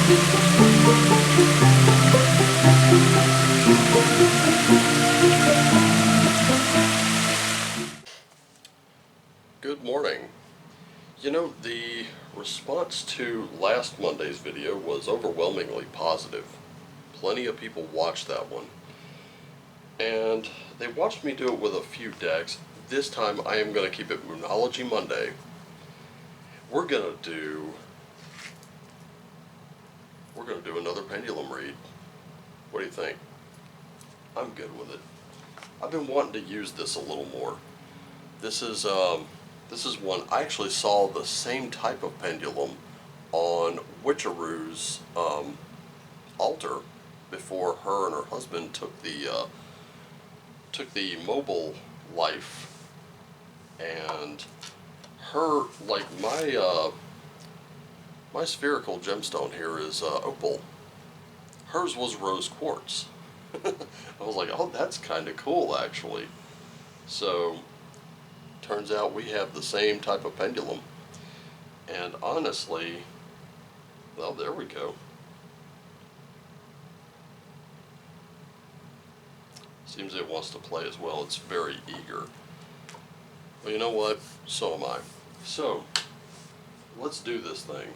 Good morning. You know, the response to last Monday's video was overwhelmingly positive. Plenty of people watched that one. And they watched me do it with a few decks. This time I am going to keep it Moonology Monday. We're going to do another pendulum read. What do you think? I'm good with it. I've been wanting to use this a little more. This is one, I actually saw the same type of pendulum on Witcharoo's altar before her and her husband took the mobile life. And her, like my spherical gemstone here is opal. Hers was rose quartz. I was like, oh, that's kind of cool actually. So turns out we have the same type of pendulum. And honestly, well, there we go. Seems it wants to play as well. It's very eager. Well, you know what? So am I. So, let's do this thing.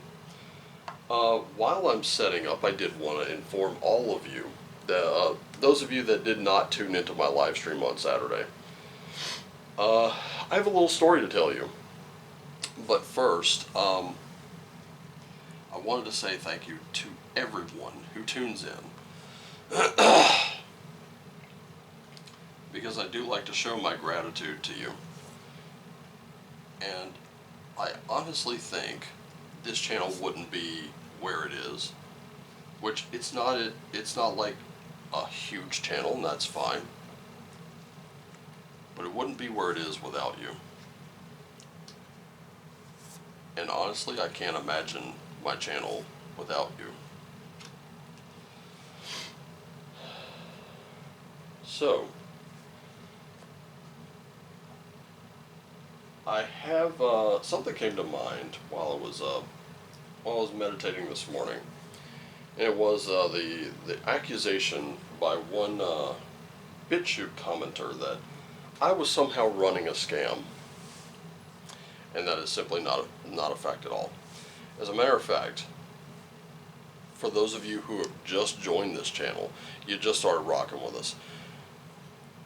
While I'm setting up, I did want to inform all of you, that, those of you that did not tune into my live stream on Saturday, I have a little story to tell you. But first, I wanted to say thank you to everyone who tunes in. Because I do like to show my gratitude to you. And I honestly think this channel wouldn't be where it is. Which it's not like a huge channel, and that's fine. But it wouldn't be where it is without you. And honestly, I can't imagine my channel without you. So, I have something came to mind while I was meditating this morning. And it was the accusation by one BitChute commenter that I was somehow running a scam, and that is simply not a fact at all. As a matter of fact, for those of you who have just joined this channel, you just started rocking with us.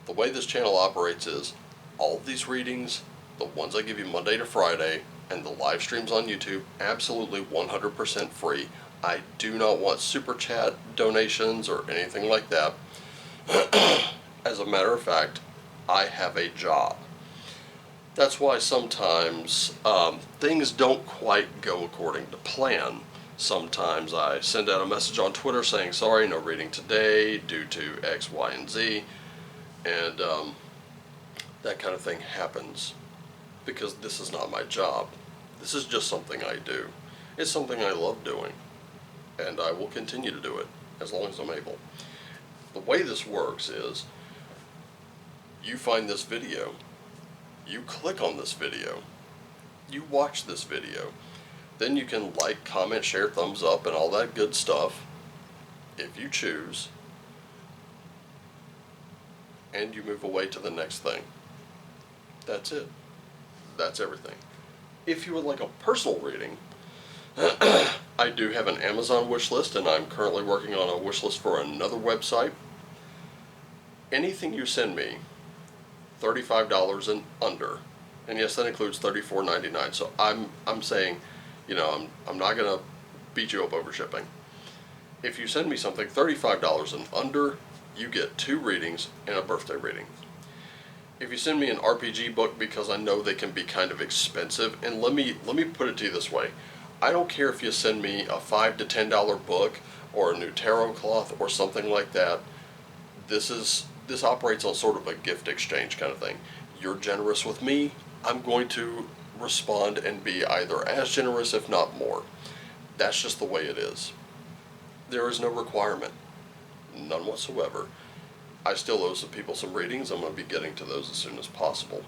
The way this channel operates is all of these readings, the ones I give you Monday to Friday, and the live streams on YouTube, absolutely 100% free. I do not want super chat donations or anything like that. As a matter of fact, I have a job. That's why sometimes things don't quite go according to plan. Sometimes I send out a message on Twitter saying, sorry, no reading today due to X, Y, and Z. And that kind of thing happens because this is not my job. This is just something I do. It's something I love doing. And I will continue to do it as long as I'm able. The way this works is you find this video, you click on this video, you watch this video, then you can like, comment, share, thumbs up, and all that good stuff if you choose, and you move away to the next thing. That's it. That's everything. If you would like a personal reading, I do have an Amazon wish list, and I'm currently working on a wish list for another website. Anything you send me, $35 and under, and yes, that includes $34.99. So I'm saying, you know, I'm not gonna beat you up over shipping. If you send me something $35 and under, you get 2 readings and a birthday reading. If you send me an RPG book, because I know they can be kind of expensive, and let me put it to you this way. I don't care if you send me a $5 to $10 book or a new tarot cloth or something like that. This operates on sort of a gift exchange kind of thing. You're generous with me, I'm going to respond and be either as generous, if not more. That's just the way it is. There is no requirement. None whatsoever. I still owe some people some readings. I'm going to be getting to those as soon as possible.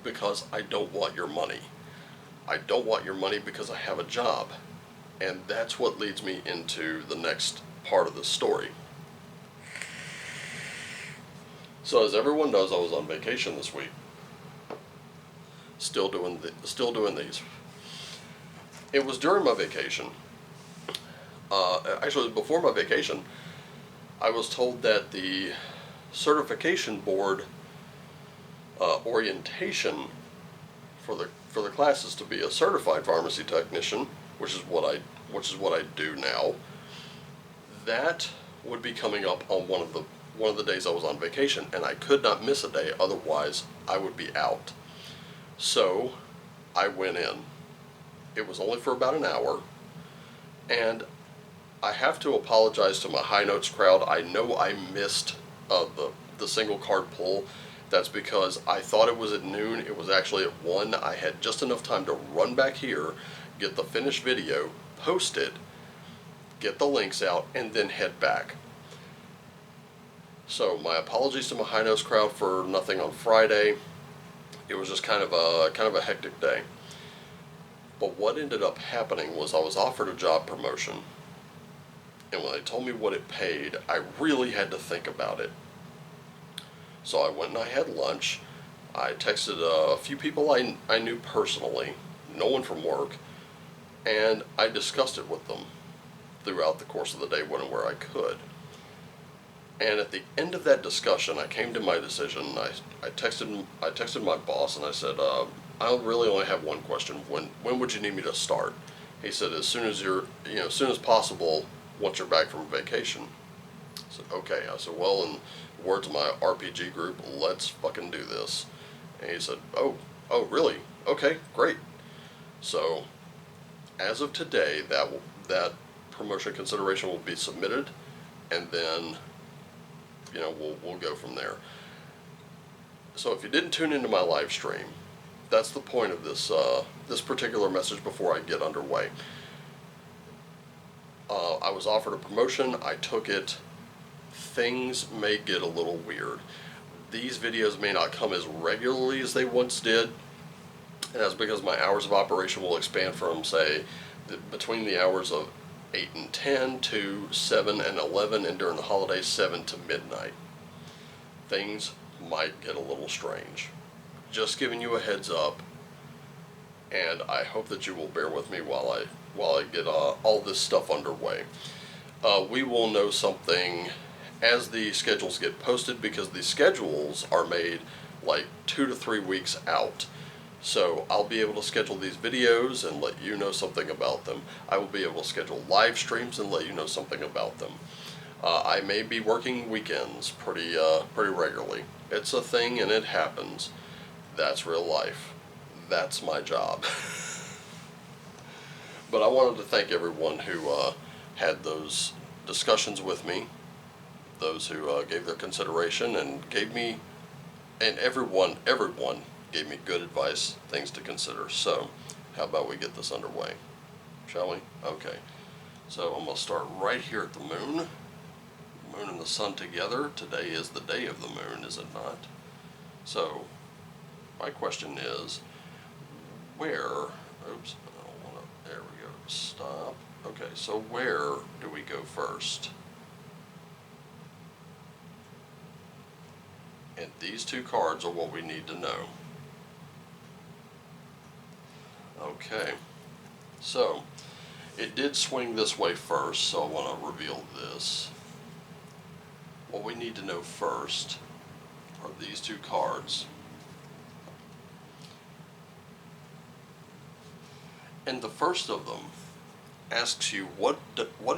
Because I don't want your money. I don't want your money because I have a job. And that's what leads me into the next part of the story. So as everyone knows, I was on vacation this week. Still doing these. It was during my vacation. Actually, before my vacation, I was told that the certification board orientation for the classes to be a certified pharmacy technician, which is what I do now, that would be coming up on one of the days I was on vacation, and I could not miss a day, otherwise I would be out. So I went in. It was only for about an hour, and I have to apologize to my high notes crowd. I know I missed the single card pull. That's because I thought it was at noon. It was actually at 1. I had just enough time to run back here, get the finished video, post it, get the links out, and then head back. So my apologies to my high notes crowd for nothing on Friday. It was just kind of a hectic day. But what ended up happening was I was offered a job promotion. And when they told me what it paid, I really had to think about it. So I went and I had lunch. I texted a few people I knew personally, no one from work, and I discussed it with them throughout the course of the day when and where I could. And at the end of that discussion, I came to my decision. I texted my boss and I said, I really only have one question. When would you need me to start? He said, as soon as possible, once you're back from vacation. I said, okay. I said, well, in the words of my RPG group, let's fucking do this. And he said, oh, really? Okay, great. So, as of today, that promotion consideration will be submitted, and then, we'll go from there. So if you didn't tune into my live stream, that's the point of this particular message before I get underway. I was offered a promotion. I took it. Things may get a little weird. These videos may not come as regularly as they once did, and that's because my hours of operation will expand from, say, between the hours of 8 and 10 to 7 and 11, and during the holidays 7 to midnight. Things might get a little strange. Just giving you a heads up, and I hope that you will bear with me while I get all this stuff underway. We will know something as the schedules get posted, because the schedules are made like 2 to 3 weeks out. So I'll be able to schedule these videos and let you know something about them. I will be able to schedule live streams and let you know something about them. I may be working weekends pretty regularly. It's a thing and it happens. That's real life. That's my job. But I wanted to thank everyone who had those discussions with me, those who gave their consideration and gave me, and everyone gave me good advice, things to consider. So, how about we get this underway? Shall we? Okay. So I'm going to start right here at the moon. Moon and the sun together. Today is the day of the moon, is it not? So, my question is, where, oops, I don't want to, there we go, stop. Okay, so where do we go first? And these two cards are what we need to know. Okay, so it did swing this way first, so I want to reveal this. What we need to know first are these two cards. And the first of them asks you, what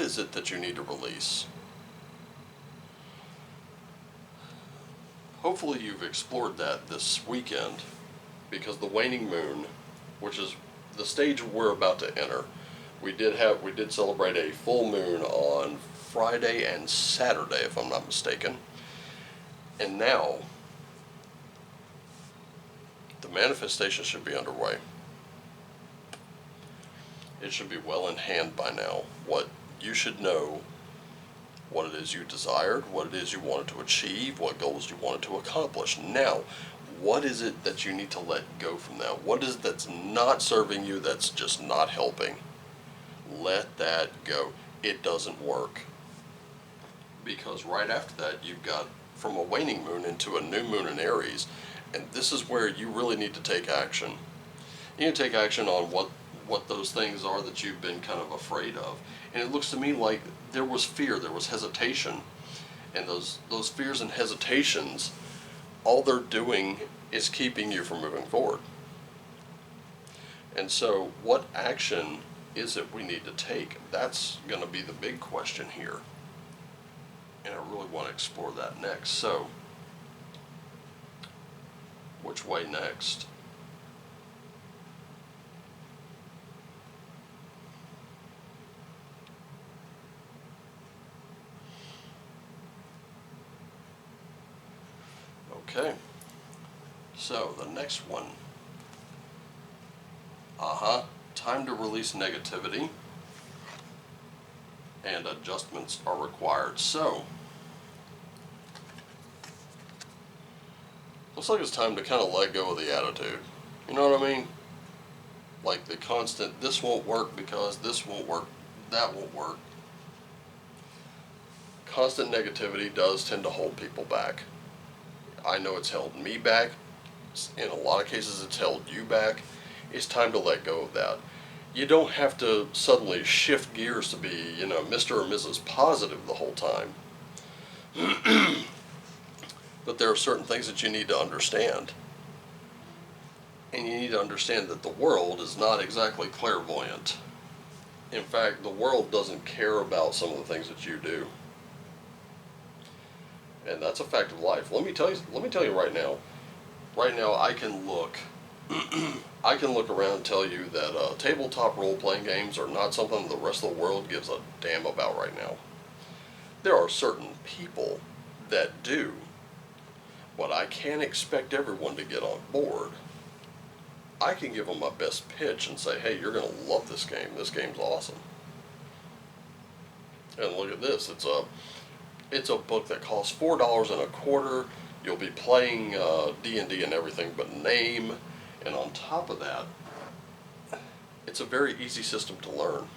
is it that you need to release? Hopefully you've explored that this weekend, because the waning moon, which is the stage we're about to enter, we did celebrate a full moon on Friday and Saturday, if I'm not mistaken. And now the manifestation should be underway. It should be well in hand by now. What you should know, what it is you desired, what it is you wanted to achieve, what goals you wanted to accomplish. Now, what is it that you need to let go from that? What is it that's not serving you, that's just not helping? Let that go. It doesn't work. Because right after that, you've got from a waning moon into a new moon in Aries, and this is where you really need to take action. You need to take action on what those things are that you've been kind of afraid of. And it looks to me like there was fear, there was hesitation, and those fears and hesitations, all they're doing is keeping you from moving forward. And so, what action is it we need to take? That's going to be the big question here. And I really want to explore that next. So, which way next? Okay. So, the next one. Time to release negativity, and adjustments are required. So, looks like it's time to kind of let go of the attitude. You know what I mean? Like the constant, this won't work because this won't work, that won't work. Constant negativity does tend to hold people back. I know it's held me back. In a lot of cases, it's held you back. It's time to let go of that. You don't have to suddenly shift gears to be, Mr. or Mrs. Positive the whole time. But there are certain things that you need to understand. And you need to understand that the world is not exactly clairvoyant. In fact, the world doesn't care about some of the things that you do. And that's a fact of life. Let me tell you right now. Right now, I can look around and tell you that tabletop role-playing games are not something the rest of the world gives a damn about right now. There are certain people that do, but I can't expect everyone to get on board. I can give them my best pitch and say, hey, you're going to love this game. This game's awesome. And look at this. It's a book that costs $4.25. You'll be playing D&D and everything but name. And on top of that, it's a very easy system to learn.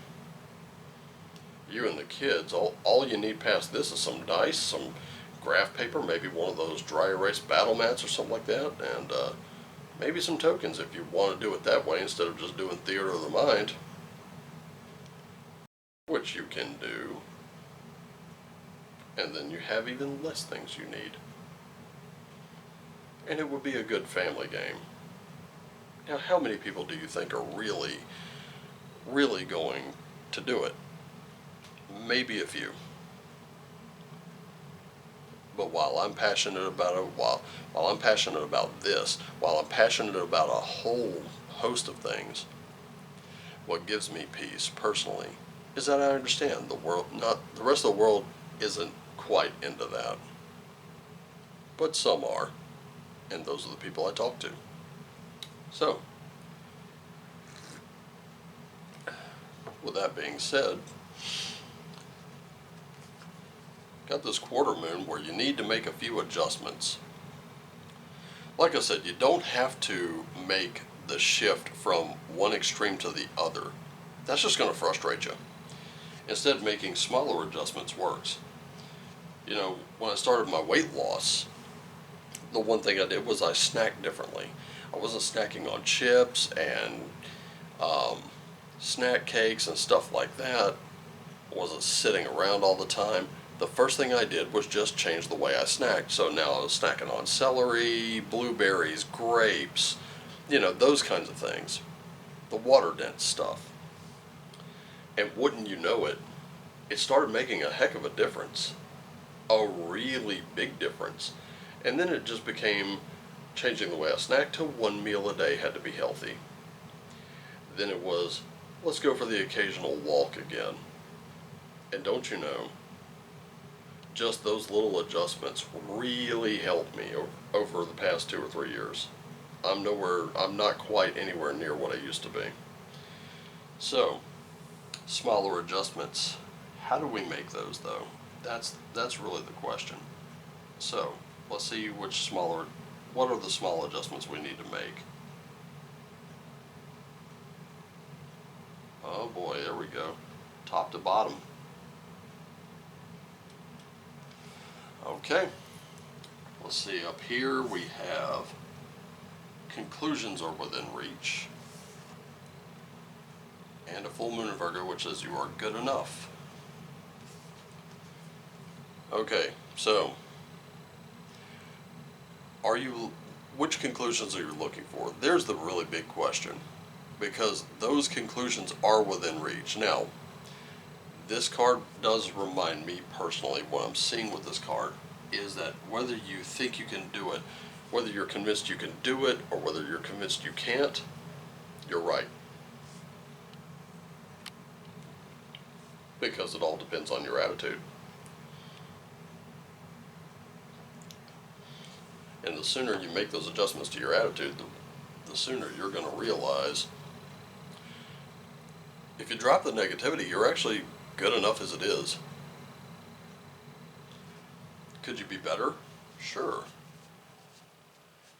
You and the kids, all you need past this is some dice, some graph paper, maybe one of those dry erase battle mats or something like that, and maybe some tokens if you want to do it that way instead of just doing theater of the mind, which you can do. And then you have even less things you need. And it would be a good family game. Now, how many people do you think are really, really going to do it? Maybe a few. But while I'm passionate about it, while I'm passionate about this, while I'm passionate about a whole host of things, what gives me peace personally is that I understand the rest of the world isn't quite into that. But some are, and those are the people I talk to. So, with that being said, got this quarter moon where you need to make a few adjustments. Like I said, you don't have to make the shift from one extreme to the other. That's just going to frustrate you. Instead, making smaller adjustments works. When I started my weight loss, the one thing I did was I snacked differently. I wasn't snacking on chips and snack cakes and stuff like that. I wasn't sitting around all the time. The first thing I did was just change the way I snacked. So now I was snacking on celery, blueberries, grapes, those kinds of things. The water-dense stuff. And wouldn't you know it, it started making a heck of a difference. A really big difference. And then it just became changing the way I snacked to one meal a day had to be healthy. Then it was, let's go for the occasional walk again. And don't you know, just those little adjustments really helped me over the past 2 or 3 years. I'm not quite anywhere near what I used to be. So, smaller adjustments. How do we make those though? That's really the question. So, let's see what are the small adjustments we need to make? Oh boy, there we go. Top to bottom. Okay. Let's see, up here we have conclusions are within reach. And a full moon in Virgo, which says you are good enough. Okay, so which conclusions are you looking for? There's the really big question, because those conclusions are within reach. Now, this card does remind me personally, what I'm seeing with this card is that whether you think you can do it, whether you're convinced you can do it, or whether you're convinced you can't, you're right. Because it all depends on your attitude. And the sooner you make those adjustments to your attitude, the sooner you're going to realize if you drop the negativity, you're actually good enough as it is. Could you be better? Sure.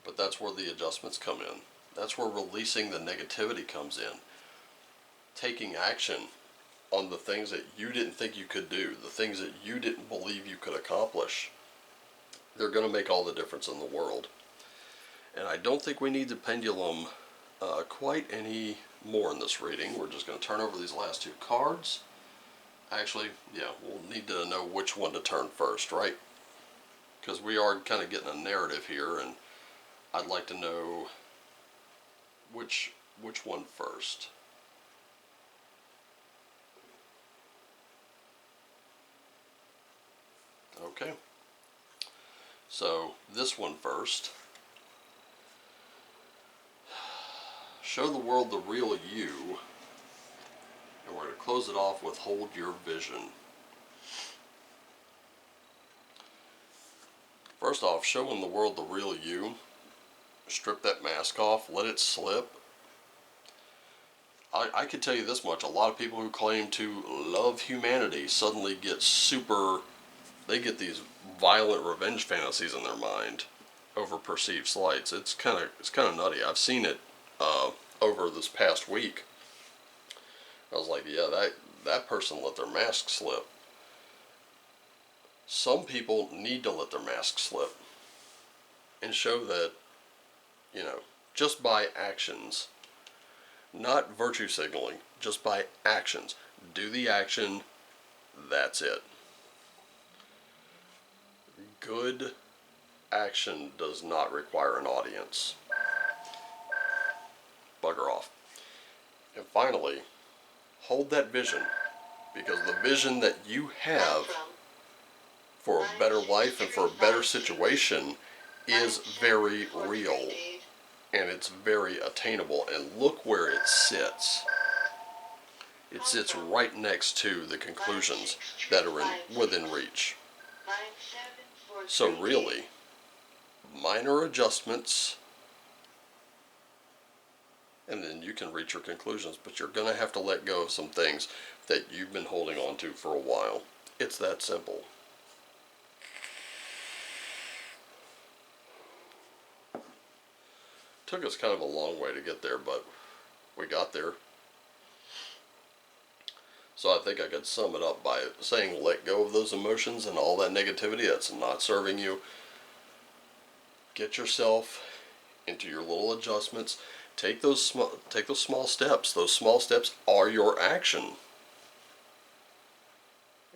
But that's where the adjustments come in. That's where releasing the negativity comes in. Taking action on the things that you didn't think you could do, the things that you didn't believe you could accomplish. They're going to make all the difference in the world. And I don't think we need the pendulum quite any more in this reading. We're just going to turn over these last two cards. Actually, yeah, we'll need to know which one to turn first, right? Because we are kind of getting a narrative here, and I'd like to know which one first. Okay. So this one first. Show the world the real you. And we're going to close it off with hold your vision. First off, showing the world the real you. Strip that mask off. Let it slip. I could tell you this much. A lot of people who claim to love humanity suddenly get they get these violent revenge fantasies in their mind over perceived slights. It's kind of nutty. I've seen it over this past week. I was like, yeah, that person let their mask slip. Some people need to let their mask slip and show that, just by actions, not virtue signaling, just by actions. Do the action, that's it. Good action does not require an audience. Bugger off. And finally, hold that vision, because the vision that you have for a better life and for a better situation is very real, and it's very attainable. And look where it sits. It sits right next to the conclusions that are within reach. So really, minor adjustments, and then you can reach your conclusions, but you're going to have to let go of some things that you've been holding on to for a while. It's that simple. Took us kind of a long way to get there, but we got there. So I think I could sum it up by saying let go of those emotions and all that negativity that's not serving you. Get yourself into your little adjustments. Take those small steps. Those small steps are your action.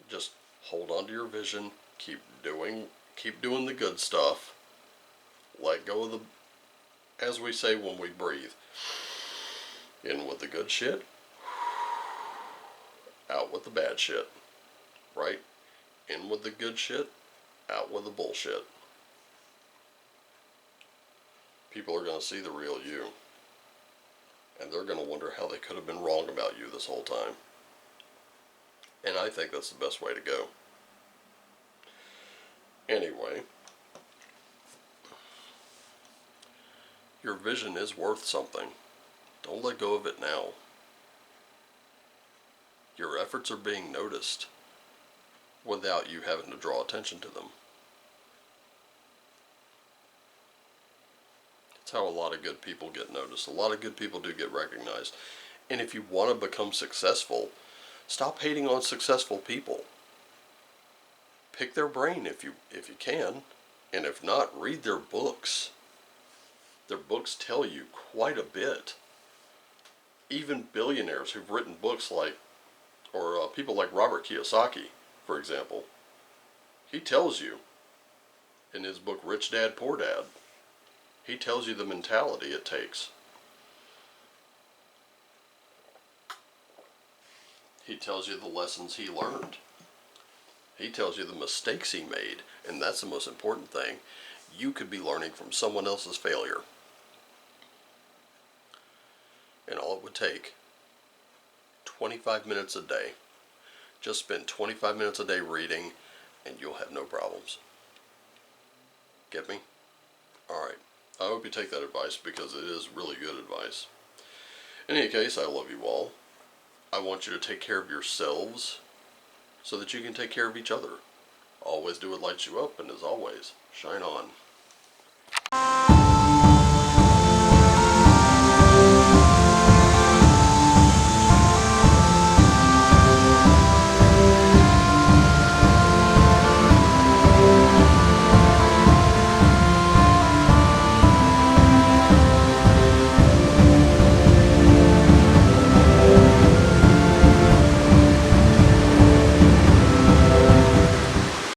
Just hold on to your vision. Keep doing the good stuff. Let go of as we say when we breathe. In with the good shit. Out with the bad shit. Right? In with the good shit. Out with the bullshit. People are going to see the real you. And they're going to wonder how they could have been wrong about you this whole time. And I think that's the best way to go. Anyway, your vision is worth something. Don't let go of it now. Your efforts are being noticed without you having to draw attention to them. That's how a lot of good people get noticed. A lot of good people do get recognized. And if you want to become successful, stop hating on successful people. Pick their brain if you can, and if not, read their books. Their books tell you quite a bit. Even billionaires who've written books like, or people like Robert Kiyosaki, for example, he tells you in his book Rich Dad, Poor Dad, he tells you the mentality it takes. He tells you the lessons he learned. He tells you the mistakes he made, and that's the most important thing. You could be learning from someone else's failure. And all it would take, 25 minutes a day. Just spend 25 minutes a day reading, and you'll have no problems. Get me? Alright. I hope you take that advice, because it is really good advice. In any case, I love you all. I want you to take care of yourselves so that you can take care of each other. Always do what lights you up, and as always, shine on.